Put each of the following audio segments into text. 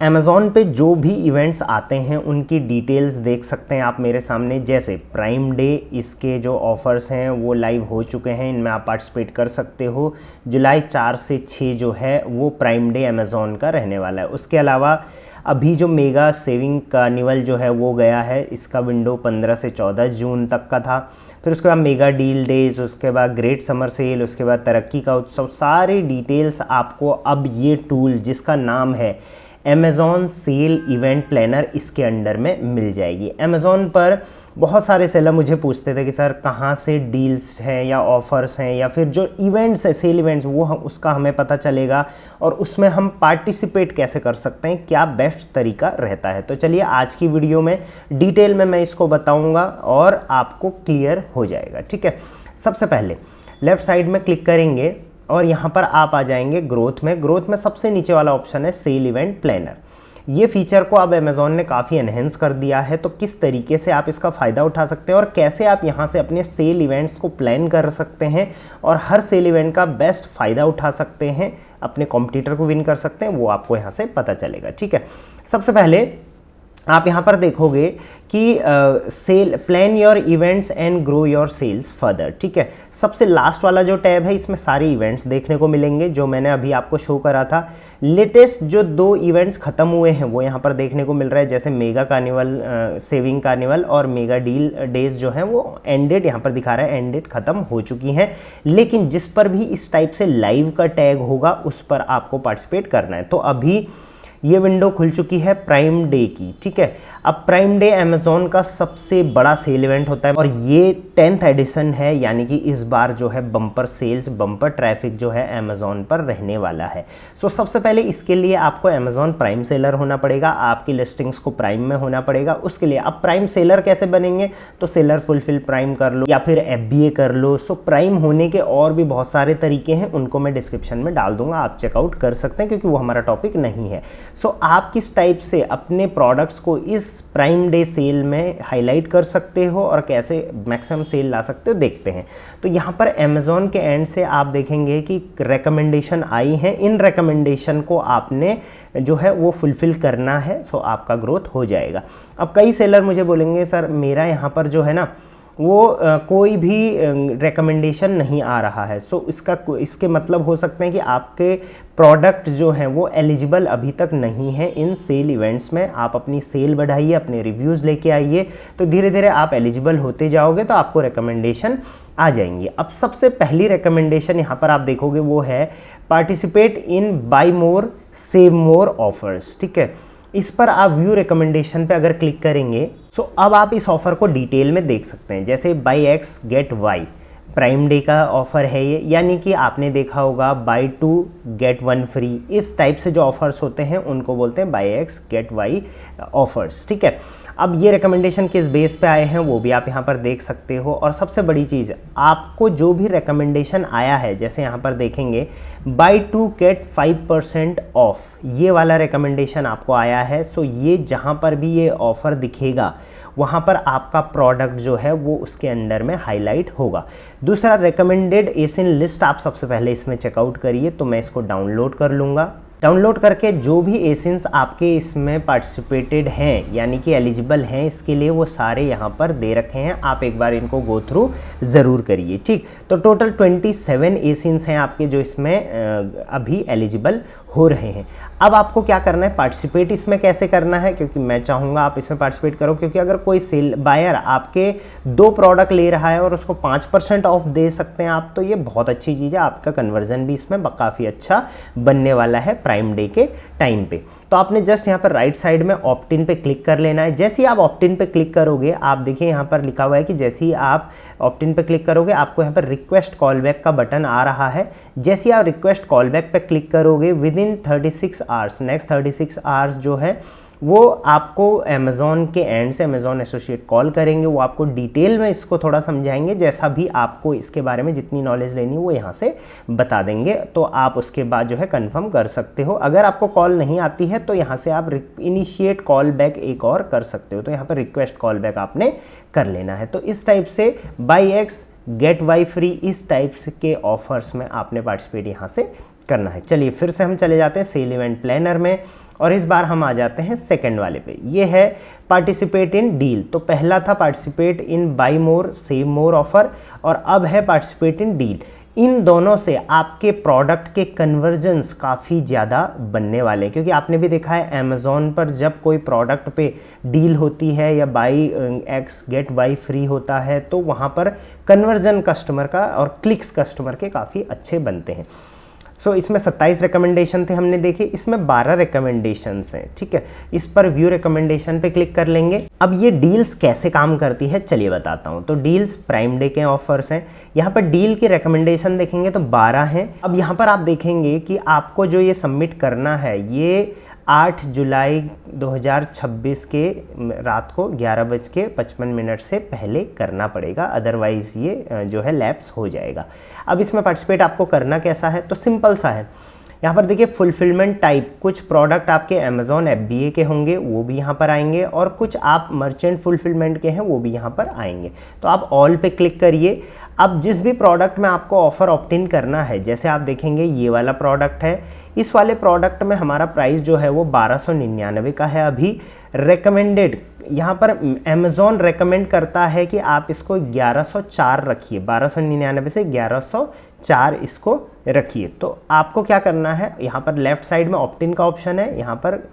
Amazon पे जो भी इवेंट्स आते हैं उनकी डिटेल्स देख सकते हैं आप मेरे सामने। जैसे प्राइम डे, इसके जो ऑफ़र्स हैं वो लाइव हो चुके हैं, इनमें आप पार्टिसिपेट कर सकते हो। जुलाई 4 से 6 जो है वो प्राइम डे अमेज़ॉन का रहने वाला है। उसके अलावा अभी जो मेगा सेविंग कार्निवल जो है वो गया है, इसका विंडो 15 से 14 जून तक का था। फिर उसके बाद मेगा डील डेज, उसके बाद ग्रेट समर सेल, उसके बाद तरक्की का उत्सव, सारी डिटेल्स आपको अब ये टूल जिसका नाम है अमेज़ॉन सेल इवेंट प्लानर, इसके अंडर में मिल जाएगी। अमेज़ॉन पर बहुत सारे सेलर मुझे पूछते थे कि सर कहाँ से डील्स हैं या ऑफ़र्स हैं या फिर जो इवेंट्स है सेल इवेंट्स वो उसका हमें पता चलेगा और उसमें हम पार्टिसिपेट कैसे कर सकते हैं, क्या बेस्ट तरीका रहता है। तो चलिए आज की वीडियो में डिटेल में मैं इसको बताऊँगा और आपको क्लियर हो जाएगा। ठीक है, सबसे पहले लेफ़्ट साइड में क्लिक करेंगे और यहाँ पर आप आ जाएंगे ग्रोथ में सबसे नीचे वाला ऑप्शन है सेल इवेंट प्लानर। ये फीचर को अब अमेज़ॉन ने काफ़ी एनहेंस कर दिया है, तो किस तरीके से आप इसका फ़ायदा उठा सकते हैं और कैसे आप यहाँ से अपने सेल इवेंट्स को प्लान कर सकते हैं और हर सेल इवेंट का बेस्ट फ़ायदा उठा सकते हैं, अपने कॉम्पिटिटर को विन कर सकते हैं, वो आपको यहाँ से पता चलेगा। ठीक है, सबसे पहले आप यहाँ पर देखोगे कि sale plan your events and grow your sales further. ठीक है, सबसे लास्ट वाला जो टैब है इसमें सारे इवेंट्स देखने को मिलेंगे जो मैंने अभी आपको शो करा था। लेटेस्ट जो 2 इवेंट्स ख़त्म हुए हैं वो यहाँ पर देखने को मिल रहा है, जैसे मेगा कार्निवल सेविंग कार्निवल और मेगा डील डेज जो हैं वो एंडेड यहाँ पर दिखा रहा है, एंडेड ख़त्म हो चुकी हैं। लेकिन जिस पर भी इस टाइप से लाइव का टैग होगा उस पर आपको पार्टिसिपेट करना है। तो अभी ये विंडो खुल चुकी है प्राइम डे की। ठीक है, अब प्राइम डे अमेज़ॉन का सबसे बड़ा सेल इवेंट होता है और ये 10th एडिशन है, यानी कि इस बार जो है बम्पर सेल्स, बम्पर ट्रैफिक जो है अमेज़ॉन पर रहने वाला है। सो सबसे पहले इसके लिए आपको अमेज़ॉन प्राइम सेलर होना पड़ेगा, आपकी लिस्टिंग्स को प्राइम में होना पड़ेगा। उसके लिए अब प्राइम सेलर कैसे बनेंगे, तो सेलर फुलफिल प्राइम कर लो या फिर FBA कर लो। सो प्राइम होने के और भी बहुत सारे तरीके हैं, उनको मैं डिस्क्रिप्शन में डाल दूंगा, आप चेकआउट कर सकते हैं क्योंकि वो हमारा टॉपिक नहीं है। सो आप किस टाइप से अपने प्रोडक्ट्स को इस प्राइम डे सेल में हाईलाइट कर सकते हो और कैसे मैक्सिमम सेल ला सकते हो देखते हैं। तो यहाँ पर अमेज़ॉन के एंड से आप देखेंगे कि रिकमेंडेशन आई हैं, इन रिकमेंडेशन को आपने जो है वो फुलफ़िल करना है, सो आपका ग्रोथ हो जाएगा। अब कई सेलर मुझे बोलेंगे सर मेरा यहाँ पर जो है ना वो कोई भी रिकमेंडेशन नहीं आ रहा है। सो इसके मतलब हो सकते हैं कि आपके प्रोडक्ट जो हैं वो एलिजिबल अभी तक नहीं है इन सेल इवेंट्स में। आप अपनी सेल बढ़ाइए, अपने रिव्यूज़ लेके आइए, तो धीरे धीरे आप एलिजिबल होते जाओगे तो आपको रिकमेंडेशन आ जाएंगी। अब सबसे पहली रिकमेंडेशन यहाँ पर आप देखोगे वो है participate in by more save more offers. ठीक है, इस पर आप व्यू रिकमेंडेशन पे अगर क्लिक करेंगे सो अब आप इस ऑफ़र को डिटेल में देख सकते हैं। जैसे buy X get Y prime day का ऑफ़र है ये, यानी कि आपने देखा होगा बाय 2 गेट 1 फ्री, इस टाइप से जो ऑफ़र्स होते हैं उनको बोलते हैं buy X get Y offers. ठीक है, अब ये रिकमेंडेशन किस बेस पे आए हैं वो भी आप यहाँ पर देख सकते हो। और सबसे बड़ी चीज़, आपको जो भी रिकमेंडेशन आया है, जैसे यहाँ पर देखेंगे बाय 2 गेट 5% ऑफ, ये वाला रिकमेंडेशन आपको आया है। सो ये जहाँ पर भी ये ऑफ़र दिखेगा वहाँ पर आपका प्रोडक्ट जो है वो उसके अंडर में हाईलाइट होगा। दूसरा, रिकमेंडेड एसिन लिस्ट आप सबसे पहले इसमें चेकआउट करिए, तो मैं इसको डाउनलोड कर लूँगा। डाउनलोड करके जो भी एसिन्स आपके इसमें पार्टिसिपेटेड हैं यानी कि एलिजिबल हैं इसके लिए, वो सारे यहाँ पर दे रखे हैं, आप एक बार इनको गो थ्रू ज़रूर करिए। ठीक, तो टोटल 27 एसिन्स हैं आपके जो इसमें अभी एलिजिबल हो रहे हैं। अब आपको क्या करना है, पार्टिसिपेट इसमें कैसे करना है, क्योंकि मैं चाहूँगा आप इसमें पार्टिसिपेट करो, क्योंकि अगर कोई सेल बायर आपके 2 प्रोडक्ट ले रहा है और उसको 5% ऑफ दे सकते हैं आप, तो ये बहुत अच्छी चीज़ है, आपका कन्वर्जन भी इसमें काफ़ी अच्छा बनने वाला है प्राइम डे के टाइम पे। तो आपने जस्ट यहाँ पर राइट साइड में ऑप्ट इन पे क्लिक कर लेना है। जैसे ही आप ऑप्ट इन पे क्लिक करोगे, आप देखिए यहाँ पर लिखा हुआ है कि जैसे ही आप ऑप्ट इन पे क्लिक करोगे आपको यहाँ पर रिक्वेस्ट कॉल बैक का बटन आ रहा है। जैसे ही आप रिक्वेस्ट कॉल बैक पे क्लिक करोगे with in 36 hours, next 36 hours जो है वो आपको अमेज़ॉन के एंड से अमेज़ॉन एसोसिएट कॉल करेंगे, वो आपको डिटेल में इसको थोड़ा समझाएंगे, जैसा भी आपको इसके बारे में जितनी नॉलेज लेनी है वो यहाँ से बता देंगे, तो आप उसके बाद जो है कंफर्म कर सकते हो। अगर आपको कॉल नहीं आती है तो यहाँ से आप इनिशिएट कॉल बैक एक और कर सकते हो, तो यहाँ पर रिक्वेस्ट कॉल बैक आपने कर लेना है। तो इस टाइप से buy X get Y free, इस टाइप्स के ऑफर्स में आपने पार्टिसिपेट यहाँ से करना है। चलिए फिर से हम चले जाते हैं सेल इवेंट प्लानर में और इस बार हम आ जाते हैं सेकंड वाले पे। ये है पार्टिसिपेट इन डील। तो पहला था participate in by more save more offer और अब है पार्टिसिपेट इन डील। इन दोनों से आपके प्रोडक्ट के कन्वर्जन्स काफ़ी ज़्यादा बनने वाले हैं, क्योंकि आपने भी देखा है अमेज़ॉन पर जब कोई प्रोडक्ट पे डील होती है या buy X get Y free होता है तो वहाँ पर कन्वर्जन कस्टमर का और क्लिक्स कस्टमर के काफ़ी अच्छे बनते हैं। सो इसमें 27 रिकमेंडेशन थे हमने देखे, इसमें 12 रिकमेंडेशंस हैं, ठीक है। इस पर व्यू रिकमेंडेशन पे क्लिक कर लेंगे। अब ये डील्स कैसे काम करती है चलिए बताता हूँ। तो डील्स प्राइम डे के ऑफर्स हैं। यहाँ पर डील की रिकमेंडेशन देखेंगे तो 12 हैं। अब यहाँ पर आप देखेंगे कि आपको जो ये सबमिट करना है ये 8 जुलाई 2026 के रात को 11:55 से पहले करना पड़ेगा, अदरवाइज़ ये जो है लैप्स हो जाएगा। अब इसमें पार्टिसिपेट आपको करना कैसा है, तो सिंपल सा है। यहाँ पर देखिए फुलफिलमेंट टाइप, कुछ प्रोडक्ट आपके अमेज़ॉन FBA के होंगे वो भी यहाँ पर आएंगे और कुछ आप मर्चेंट फुलफिलमेंट के हैं वो भी यहाँ पर आएंगे। तो आप ऑल पे क्लिक करिए। अब जिस भी प्रोडक्ट में आपको ऑफ़र ऑप्ट इन करना है, जैसे आप देखेंगे ये वाला प्रोडक्ट है, इस वाले प्रोडक्ट में हमारा प्राइस जो है वो 1299 का है अभी। रेकमेंडेड यहाँ पर अमेज़ॉन रेकमेंड करता है कि आप इसको 1104 रखिए, 1299 से 1104 इसको रखिए। तो आपको क्या करना है, यहाँ पर लेफ्ट साइड में ऑप्ट इन का ऑप्शन है, यहाँ पर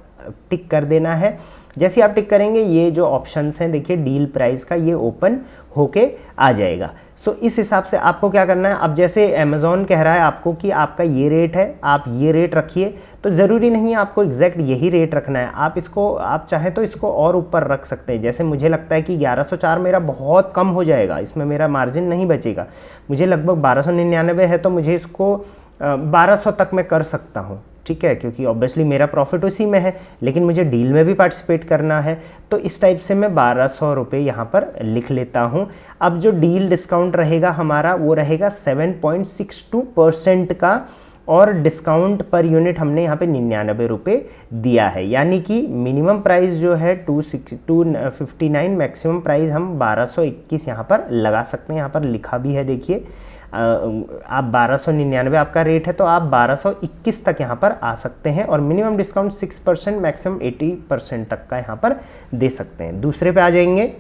टिक कर देना है। जैसे आप टिक करेंगे ये जो ऑप्शंस हैं देखिए डील प्राइस का ये ओपन होके आ जाएगा। सो इस हिसाब से आपको क्या करना है, अब जैसे अमेज़ॉन कह रहा है आपको कि आपका ये रेट है, आप ये रेट रखिए, तो ज़रूरी नहीं है आपको एग्जैक्ट यही रेट रखना है। आप इसको आप चाहें तो इसको और ऊपर रख सकते हैं। जैसे मुझे लगता है कि 1104 मेरा बहुत कम हो जाएगा, इसमें मेरा मार्जिन नहीं बचेगा, मुझे लगभग 1299 है, तो मुझे इसको 1200 तक मैं कर सकता हूँ, ठीक है, क्योंकि ऑब्वियसली मेरा प्रॉफिट उसी में है, लेकिन मुझे डील में भी पार्टिसिपेट करना है। तो इस टाइप से मैं 1200 रुपये यहाँ पर लिख लेता हूँ। अब जो डील डिस्काउंट रहेगा हमारा वो रहेगा 7.62% का और डिस्काउंट पर यूनिट हमने यहाँ पे 99 रुपये दिया है, यानी कि मिनिमम प्राइस जो है 259, मैक्सिमम प्राइस हम 1221 यहाँ पर लगा सकते हैं। यहाँ पर लिखा भी है देखिए, आप 1299 आपका रेट है तो आप 1221 तक यहाँ पर आ सकते हैं और मिनिमम डिस्काउंट 6%, मैक्सिमम 80% तक का यहाँ पर दे सकते हैं। दूसरे पे आ जाएंगे।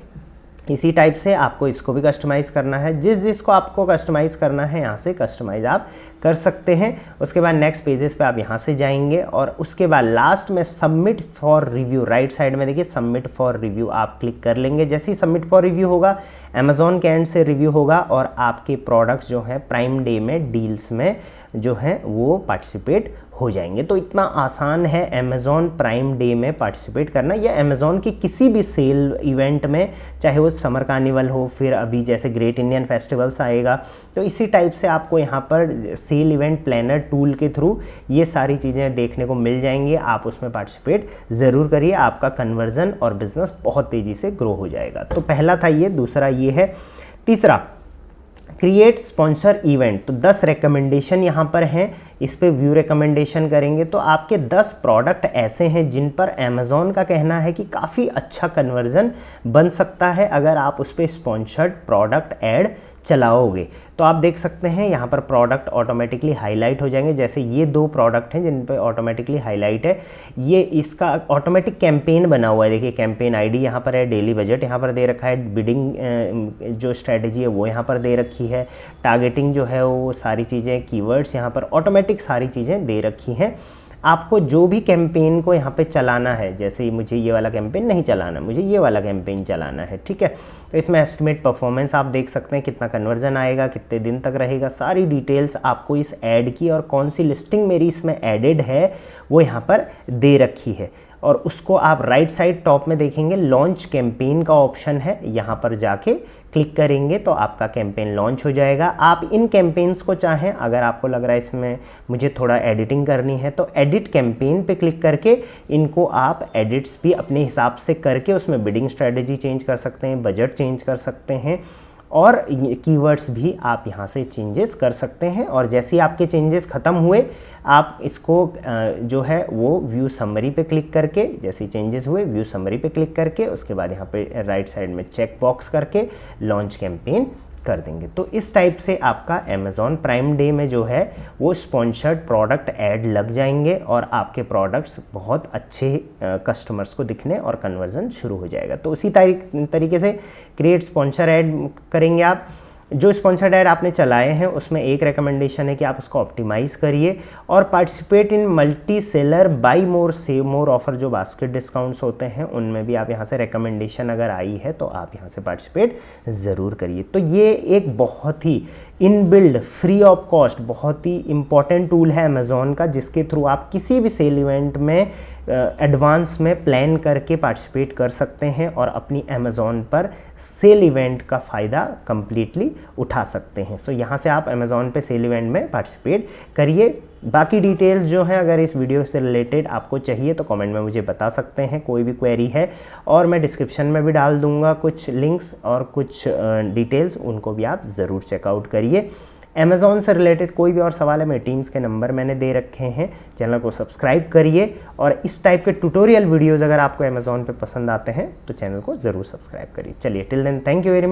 इसी टाइप से आपको इसको भी कस्टमाइज़ करना है, जिसको आपको कस्टमाइज़ करना है यहाँ से कस्टमाइज़ आप कर सकते हैं। उसके बाद नेक्स्ट पेजेस पे आप यहाँ से जाएंगे और उसके बाद लास्ट में submit for review, right side में देखिए सबमिट फॉर रिव्यू आप क्लिक कर लेंगे। जैसे ही सबमिट फॉर रिव्यू होगा अमेज़ॉन के एंड से रिव्यू होगा और आपके प्रोडक्ट्स जो हैं प्राइम डे में डील्स में जो हैं वो पार्टिसिपेट हो जाएंगे। तो इतना आसान है अमेज़ॉन प्राइम डे में पार्टिसिपेट करना या अमेज़ॉन की किसी भी सेल इवेंट में, चाहे वो समर कार्निवल हो, फिर अभी जैसे ग्रेट इंडियन फेस्टिवल्स आएगा, तो इसी टाइप से आपको यहाँ पर सेल इवेंट प्लानर टूल के थ्रू ये सारी चीज़ें देखने को मिल जाएंगी। आप उसमें पार्टिसिपेट ज़रूर करिए, आपका कन्वर्जन और बिजनेस बहुत तेज़ी से ग्रो हो जाएगा। तो पहला था ये, दूसरा ये है। तीसरा क्रिएट स्पॉन्सर इवेंट। तो 10 रिकमेंडेशन यहाँ पर हैं, इस पे व्यू रिकमेंडेशन करेंगे तो आपके 10 प्रोडक्ट ऐसे हैं जिन पर अमेज़ॉन का कहना है कि काफ़ी अच्छा कन्वर्जन बन सकता है अगर आप उस पर स्पॉन्सर्ड प्रोडक्ट ऐड चलाओगे। तो आप देख सकते हैं यहाँ पर प्रोडक्ट ऑटोमेटिकली हाईलाइट हो जाएंगे। जैसे ये 2 प्रोडक्ट हैं जिन पे ऑटोमेटिकली हाईलाइट है, ये इसका ऑटोमेटिक कैंपेन बना हुआ है। देखिए कैंपेन आईडी यहाँ पर है, डेली बजट यहाँ पर दे रखा है, बिडिंग जो स्ट्रेटजी है वो यहाँ पर दे रखी है, टारगेटिंग जो है वो सारी चीज़ें, कीवर्ड्स यहाँ पर ऑटोमेटिक सारी चीज़ें दे रखी हैं। आपको जो भी कैंपेन को यहाँ पे चलाना है, जैसे मुझे ये वाला कैंपेन नहीं चलाना, मुझे ये वाला कैंपेन चलाना है, ठीक है, तो इसमें एस्टिमेट परफॉर्मेंस आप देख सकते हैं, कितना कन्वर्जन आएगा, कितने दिन तक रहेगा, सारी डिटेल्स आपको इस ऐड की और कौन सी लिस्टिंग मेरी इसमें एडेड है वो यहाँ पर दे रखी है। और उसको आप राइट साइड टॉप में देखेंगे लॉन्च कैंपेन का ऑप्शन है, यहाँ पर जाके क्लिक करेंगे तो आपका कैंपेन लॉन्च हो जाएगा। आप इन कैंपेन्स को चाहें, अगर आपको लग रहा है इसमें मुझे थोड़ा एडिटिंग करनी है तो एडिट कैंपेन पे क्लिक करके इनको आप एडिट्स भी अपने हिसाब से करके उसमें बिडिंग स्ट्रेटजी चेंज कर सकते हैं, बजट चेंज कर सकते हैं और कीवर्ड्स भी आप यहाँ से चेंजेस कर सकते हैं। और जैसे ही आपके चेंजेस ख़त्म हुए आप इसको जो है वो व्यू समरी पे क्लिक करके, जैसे चेंजेस हुए व्यू समरी पे क्लिक करके उसके बाद यहाँ पे राइट साइड में चेक बॉक्स करके लॉन्च कैंपेन कर देंगे। तो इस टाइप से आपका अमेज़ॉन प्राइम डे में जो है वो स्पॉन्सर्ड प्रोडक्ट ऐड लग जाएंगे और आपके प्रोडक्ट्स बहुत अच्छे कस्टमर्स को दिखने और कन्वर्जन शुरू हो जाएगा। तो उसी तरीके से क्रिएट स्पॉन्सर ऐड करेंगे आप। जो स्पॉन्सर्ड ऐड आपने चलाए हैं उसमें एक रिकमेंडेशन है कि आप उसको ऑप्टिमाइज़ करिए और participate in multi cellular by more save more offer, जो बास्केट डिस्काउंट्स होते हैं उनमें भी आप यहाँ से रिकमेंडेशन अगर आई है तो आप यहाँ से पार्टिसिपेट ज़रूर करिए। तो ये एक बहुत ही इनबिल्ड फ्री ऑफ कॉस्ट बहुत ही इंपॉर्टेंट टूल है अमेज़ॉन का, जिसके थ्रू आप किसी भी सेल इवेंट में एडवांस में प्लान करके पार्टिसिपेट कर सकते हैं और अपनी अमेज़ॉन पर सेल इवेंट का फ़ायदा कंप्लीटली उठा सकते हैं। सो यहाँ से आप अमेज़ॉन पे सेल इवेंट में पार्टिसिपेट करिए। बाकी डिटेल्स जो है अगर इस वीडियो से रिलेटेड आपको चाहिए तो कमेंट में मुझे बता सकते हैं, कोई भी क्वेरी है, और मैं डिस्क्रिप्शन में भी डाल दूंगा कुछ लिंक्स और कुछ डिटेल्स, उनको भी आप ज़रूर चेकआउट करिए। अमेज़ॉन से रिलेटेड कोई भी और सवाल है, मेरे टीम्स के नंबर मैंने दे रखे हैं। चैनल को सब्सक्राइब करिए और इस टाइप के ट्यूटोरियल वीडियोज़ अगर आपको अमेज़ॉन पे पसंद आते हैं तो चैनल को ज़रूर सब्सक्राइब करिए। चलिए till then, thank you very much.